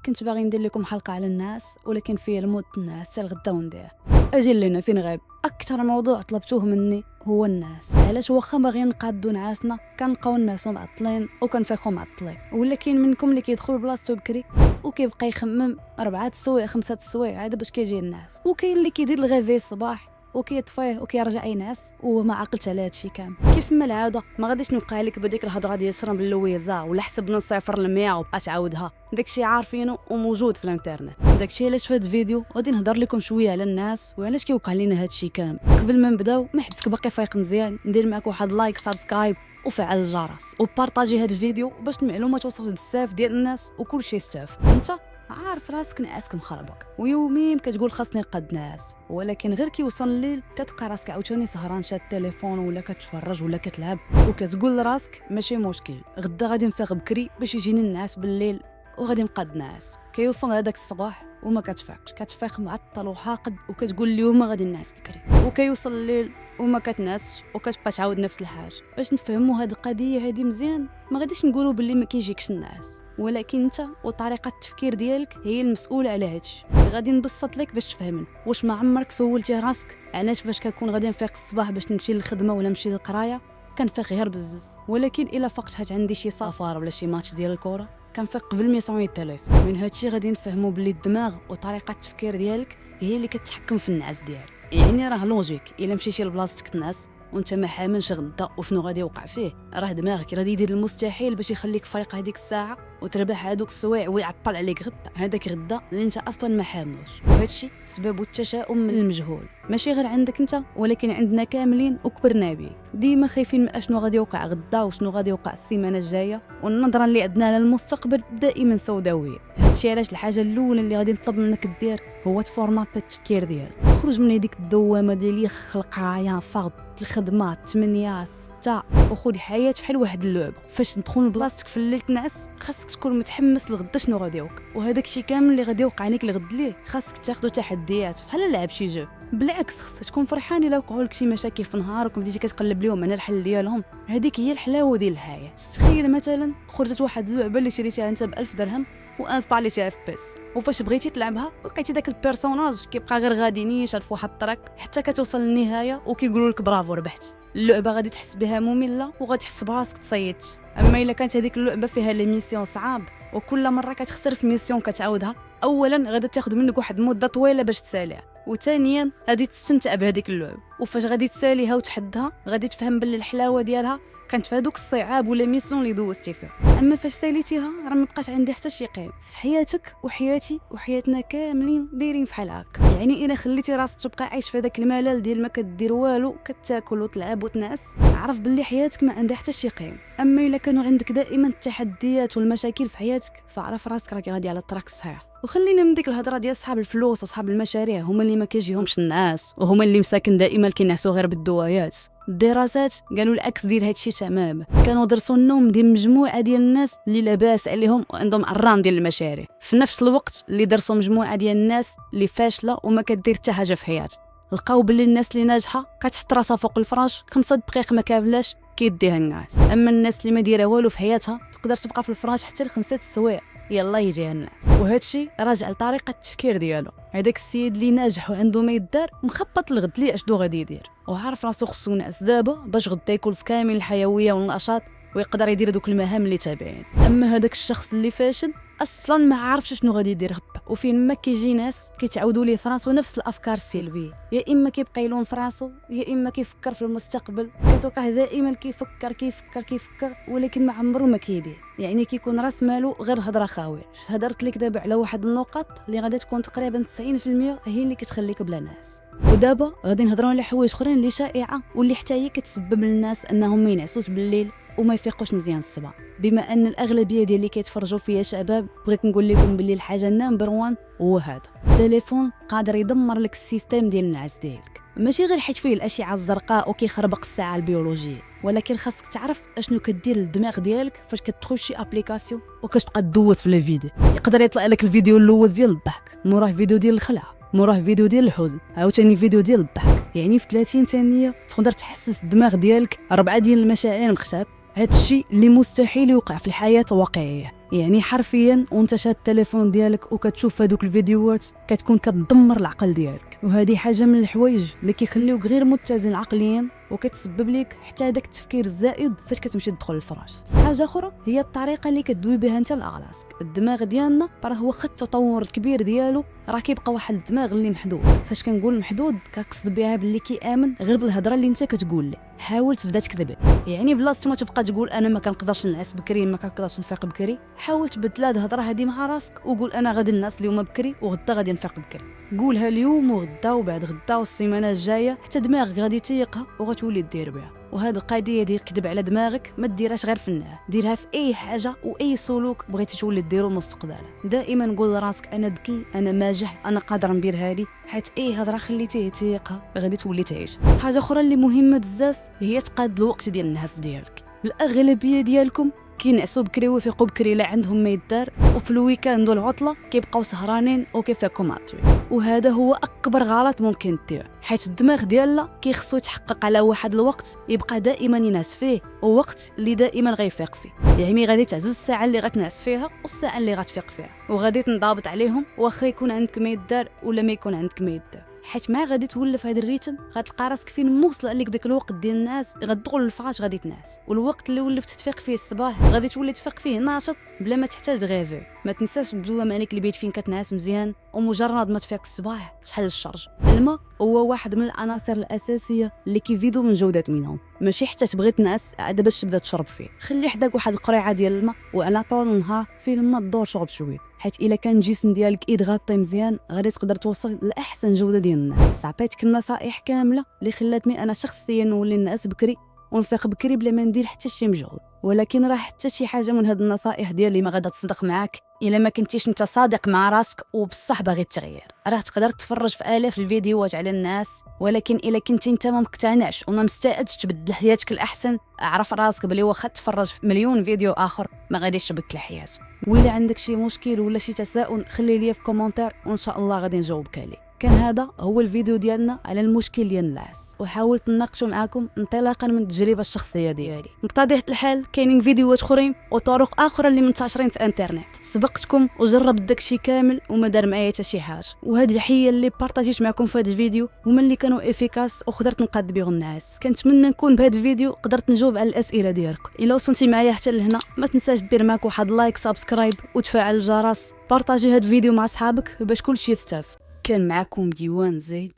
كنت باغي ندير لكم حلقه على الناس، ولكن فيها الموت الناس حتى الغدا وندير اجي لنا فين غاب. اكثر موضوع طلبتوه مني هو الناس. علاش واخا باغيين نقادوا نعاسنا كنلقاو الناس معطلين وكنفيقوا معطلين، ولا كاين منكم اللي كيدخل بلاصتو بكري وكيبقى يخمم 4 السوايع 5 السوايع هذا باش كيجي الناس، وكاين اللي كيدير الغيفي الصباح وكيطفيه وكيرجع ينعس وما عاقلش على هادشي كامل. كيف ما العاده ما غاديش نبقى لك بديك الهضره ديال شرب اللويزه ولا حسب من 0 ل 100 وبقى تعاودها، داكشي عارفينه وموجود في الانترنت. داكشي علاش في هذا الفيديو غادي نهضر لكم شويه على الناس وعلاش كيوقع لنا هادشي كامل. قبل ما نبداو ما حدك باقي فايق مزيان ندير معك واحد لايك سبسكرايب وفعل الجرس وبارطاجي هذا الفيديو باش المعلومات توصل لبزاف ديال الناس وكلشي يستافد. انت عارف راسك نعاسك مخربق ويوميا كتقول خاصني نقاد ناس، ولكن غير كيوصل الليل كتلقى راسك عاوتاني سهران شاد التليفون ولا كتفرج ولا كتلعب وكتقول لراسك ماشي مشكل غدا غادي نفيق بكري باش يجيني النعاس بالليل وغادي نقاد نعاس. كيوصل هذاك الصباح وما كتفيقش، كتفيق معطل وحاقد وكتقول اليوم غادي نعس بكري، وكيوصل الليل وما كتنعسش وكتبقى تعاود نفس الحاجه. باش نفهموا هذه القضيه هذه مزيان ما غاديش نقولوا باللي ما كيجيكش النعاس، ولكن انت وطريقه التفكير ديالك هي المسؤوله على هادشي. غادي نبسط لك باش تفهمني. واش ما عمرك سولتي راسك علاش فاش كنكون غادي نفيق الصباح باش نمشي للخدمه ولا نمشي للقرايه كنفيق غير بزز، ولكن الا فقت حيت عندي شي سفر ولا شي ماتش ديال الكره كنفيق قبل ما يصوني التليفون. من هادشي غادي نفهموا باللي الدماغ وطريقه التفكير ديالك هي اللي كتحكم في النعاس ديالك. يعني راه لوجيك الا مشيتي لبلاصتك تنعس وانت ما حاملش غدا وشنو غادي يوقع فيه، راه دماغك غادي يدير المستحيل باش يخليك فايق هذيك الساعه وتربح هذوك السوايع ويعطل عليك غدا هذاك غدا اللي انت اصلا ما حاملوش. وهادشي سبب التشاؤم من المجهول، ماشي غير عندك انت ولكن عندنا كاملين وكبرنا به. ديما خايفين من اشنو غادي يوقع غدا وشنو غادي يوقع السيمانه الجايه، والنظره اللي عندنا للمستقبل دائما سوداويه. هادشي علاش الحاجه الاولى اللي غادي نطلب منك دير هو تفورمابي التفكير ديالك، خرج من هذيك الدوامه ديال القرايه فرض الخدمه 8 6 وخذ الحياه بحال واحد اللعبه. فاش تدخل لبلاصتك في الليل تنعس خاصك تكون متحمس لغدا شنو غادي يوقع، وهذاك الشيء كامل اللي غادي يوقع لك لغد ليه خاصك تاخذ تحديات بحال لعب شي جو. بالعكس خاصك تكون فرحان الا وقعوا لك شي مشاكل في نهارك وبديتي كتقلب لهم على الحل ديالهم. هذيك هي الحلاوه ديال الحياه. تخيل مثلا خرجت واحد اللعبه اللي شريتيها انت ب1000 درهم وانستاليتيها في بيس، وفاش بغيتي تلعبها لقيتي داك البيرسوناج كيبقى غير غادي نيشان في واحد الطريق حتى كتوصل للنهايه وكيقولوا لك برافو ربحت. اللعبه غادي تحس بها ممله وغادي تحس براسك تصيدت. اما الا كانت هذيك اللعبه فيها لي ميسيون صعاب وكل مره كتخسر في ميسيون كتعاودها، اولا غادي تاخذ منك واحد المده طويله باش تساليها، وثانيا غادي تستمتع بهذيك اللعبه. وفاش غادي تساليها وتحدها غادي تفهم باللي الحلاوه ديالها كانت في هذوك الصعاب ولا ميسيون اللي دوزتي فيها. اما فاش ساليتيها راه ما بقاش عندي حتى شي قيمه في حياتك وحياتي وحياتنا كاملين دايرين بحال هكا. يعني الا خليتي راسك تبقى عايش في هذاك الملل ديال ما كدير والو كتاكل وتلعب وتنعس، عرف باللي حياتك ما عندها حتى شي قيمه. اما الا كانوا عندك دائما التحديات والمشاكل في حياتك فعرف راسك راك غادي على الطريق الصحيح. وخلينا من ديك الهضره ديال صحاب الفلوس وصحاب المشاريع هما اللي ما كيجيهمش النعاس وهما اللي مساكن دائما كينعسوا غير بالدوايات. الدراسات قالوا العكس ديال هادشي تماما، كانوا درسوا النوم ديال مجموعه ديال الناس اللي لاباس عليهم وعندهم عران ديال المشاريع في نفس الوقت اللي درسوا مجموعه ديال الناس اللي فاشله وما كدير حتى حاجه في حياتها. لقاو باللي الناس اللي ناجحه كتحط راسها فوق الفراش 5 دقائق ما كاملاش كيديها النعاس، اما الناس اللي ما دايره والو في حياتها تقدر تبقى في الفراش حتى ل5 السوايع يلا يجيها الناس. وهادشي راجع لطريقه التفكير ديالو. هذاك السيد اللي ناجح وعنده ما يدار مخبط الغد ليه اشنو غادي يدير وعارف راسو خصو ينعس دابا باش غدا يكون في كامل الحيويه والنشاط ويقدر يدير دوك المهام اللي تابعين. اما هذاك الشخص اللي فاشل اصلا ما عارفش شنو غادي يدير غدا، وفين ما كيجي ناس كيتعاودوا ليه فراسو نفس الافكار السلبيه، يا اما كيبقى يلون فراسو يا اما كيفكر في المستقبل. كتوقع دائما كيفكر ولكن ما عمره ما كيبيع. يعني كيكون راس مالو غير هضره خاويه. هضرت لك دابا على واحد النقط اللي غادي تكون تقريبا 90% هي اللي كتخليك بلا ناس. ودابا غادي نهضروا على حوايج اخرين اللي شائعه واللي حتى هي كتسبب للناس انهم ما ينعسوش بالليل وما يفيقوش مزيان الصباح. بما ان الاغلبيه ديال اللي كيتفرجوا فيا شباب بغيت نقول لكم باللي الحاجه نمبر 1 هو هذا التليفون. قادر يدمر لك السيستم ديال النعاس ديالك، ماشي غير حيت فيه الاشعه الزرقاء وكيخربق الساعه البيولوجيه، ولكن خاصك تعرف اشنو كدير للدماغ ديالك فاش كتدخل شي ابليكاسيون وكتبقى تدوز في الفيديو. يقدر يطلع لك الفيديو الاول ديال الضحك، موراه فيديو ديال الخلعه، موراه فيديو ديال الحزن، عاوتاني فيديو ديال الضحك. يعني في 30 ثانيه تقدر تحسس الدماغ ديالك 4 ديال المشاعر مخشاب هادشي اللي مستحيل يوقع في الحياة الواقعية. يعني حرفيا وانت شاد التليفون ديالك وكتشوف هذوك الفيديوهات كتكون كتدمر العقل ديالك، وهذه حاجه من الحوايج اللي كيخليوك غير متزن عقليا وكتسبب لك حتى داك التفكير الزائد فاش كتمشي تدخل الفراش. حاجه اخرى هي الطريقه اللي كدوي بها انت لاغلاصك. الدماغ ديالنا راه هو خد التطور الكبير ديالو، راه كيبقى واحد الدماغ اللي محدود. فاش كنقول محدود كنقصد بها باللي كيامن غير بالهضره اللي انت كتقول له. حاول تبدا تكذب، يعني بلاصه ما تبقى تقول انا ما كنقدرش نعس بكري، ما كنقدرش نفيق بكري، حاول تبدل هاد الهضره هذه مع راسك وقول انا غادي نعس اليوم بكري وغدا غادي نفيق بكري. قولها اليوم وغدا وبعد غدا والسيمانه الجايه حتى دماغك غادي تيقها وغتولي دير بها. وهاد القضيه ديال كذب على دماغك ما ديرهاش غير في النهار، ديرها في اي حاجه واي سلوك بغيتي تولي ديرو مستقبلا. دائما قول لراسك انا ذكي، انا ناجح، انا قادر ندير هادي، حيت اي هضره خليتيه تيقها غادي تولي تعيش. حاجه اخرى اللي مهمه بزاف هي تقاد الوقت ديال الناس ديالك. الاغلبيه ديالكم كينعسوا بكري ويفيقوا بكري لا عندهم ما يدار، وفي الويكاند والعطله كيبقاو سهرانين وكيفيقوا ماطوي. وهذا هو اكبر غلط ممكن دير، حيت الدماغ ديالنا كيخصو يتحقق على واحد الوقت يبقى دائما ينعس فيه، ووقت اللي دائما غيفيق فيه. يعني غادي تعزز الساعه اللي غتنعس فيها والساعه اللي غتفيق فيها، وغادي تنضبط عليهم واخا يكون عندك ما يدار ولا ما يكون عندك ما يدار. حيت ما غادي تولف هذا الريتم غتلقى راسك فين موصل عليك داك الوقت ديال الناس غتدخل للفراش غادي تنعس، والوقت اللي ولفت تفيق فيه الصباح غادي تولي تفيق فيه ناشط بلا ما تحتاج تغيفي. ما تنساش بدوام عليك البيت فين كتنعس مزيان، ومجرد ما تفيق الصباح تحل الشرج. الماء هو واحد من العناصر الاساسيه اللي كيفيدوا من جوده منهم، ماشي حتى تبغي تنعس عاد باش تبدا تشرب فيه. خلي حداك واحد القريعه ديال الماء وعلى طول النهار فيه الماء الدور شرب شويه، حيت الا كان الجسم ديالك يدغطي مزيان غادي تقدر توصل لاحسن جوده ديال النعاس. عطيتك النصائح كامله اللي خلاتني انا شخصيا نولي نعس بكري ونفيق بكري بلا ما ندير حتى شي مجهود. ولكن راه حتى شي حاجه من هاد النصائح ديالي ما غادا تصدق معاك الا ما كنتيش انت صادق مع راسك وبصح باغي التغيير. راه تقدر تفرج في الاف الفيديوهات على الناس، ولكن الا كنتي انت ما مقتنعش وما مستعدش تبدل حياتك الاحسن، اعرف راسك بلي واخا تفرج في مليون فيديو اخر ما غاديش تبدل الحياه. وإلا عندك شي مشكل ولا شي تساؤل خلي لي في كومنتير وان شاء الله غادي نجاوبك عليه. كان هذا هو الفيديو ديالنا على المشكل ديال النعاس، وحاولت نناقشوا معكم انطلاقا من التجربه الشخصيه ديالي. بطبيعه الحال كاينين فيديوهات اخرين وطرق اخرى اللي منتشرين في الانترنت، سبقتكم وجربت داكشي كامل وما دار معايا حتى شي حاجه. وهاد الحيه اللي بارطاجيت معكم في هذا الفيديو هما اللي كانوا افيكاس وقدرت نقاد بهم النعاس. كنتمنى نكون بهذا الفيديو قدرت نجاوب على الاسئله ديالكم. الا وصلتي معايا حتى لهنا ما تنساش دير معك واحد لايك، سبسكرايب وتفعل الجرس. بارطاجي هذا الفيديو مع صحابك باش كلشي يستافد. كان معكم ديوان زيد.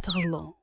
تغلو.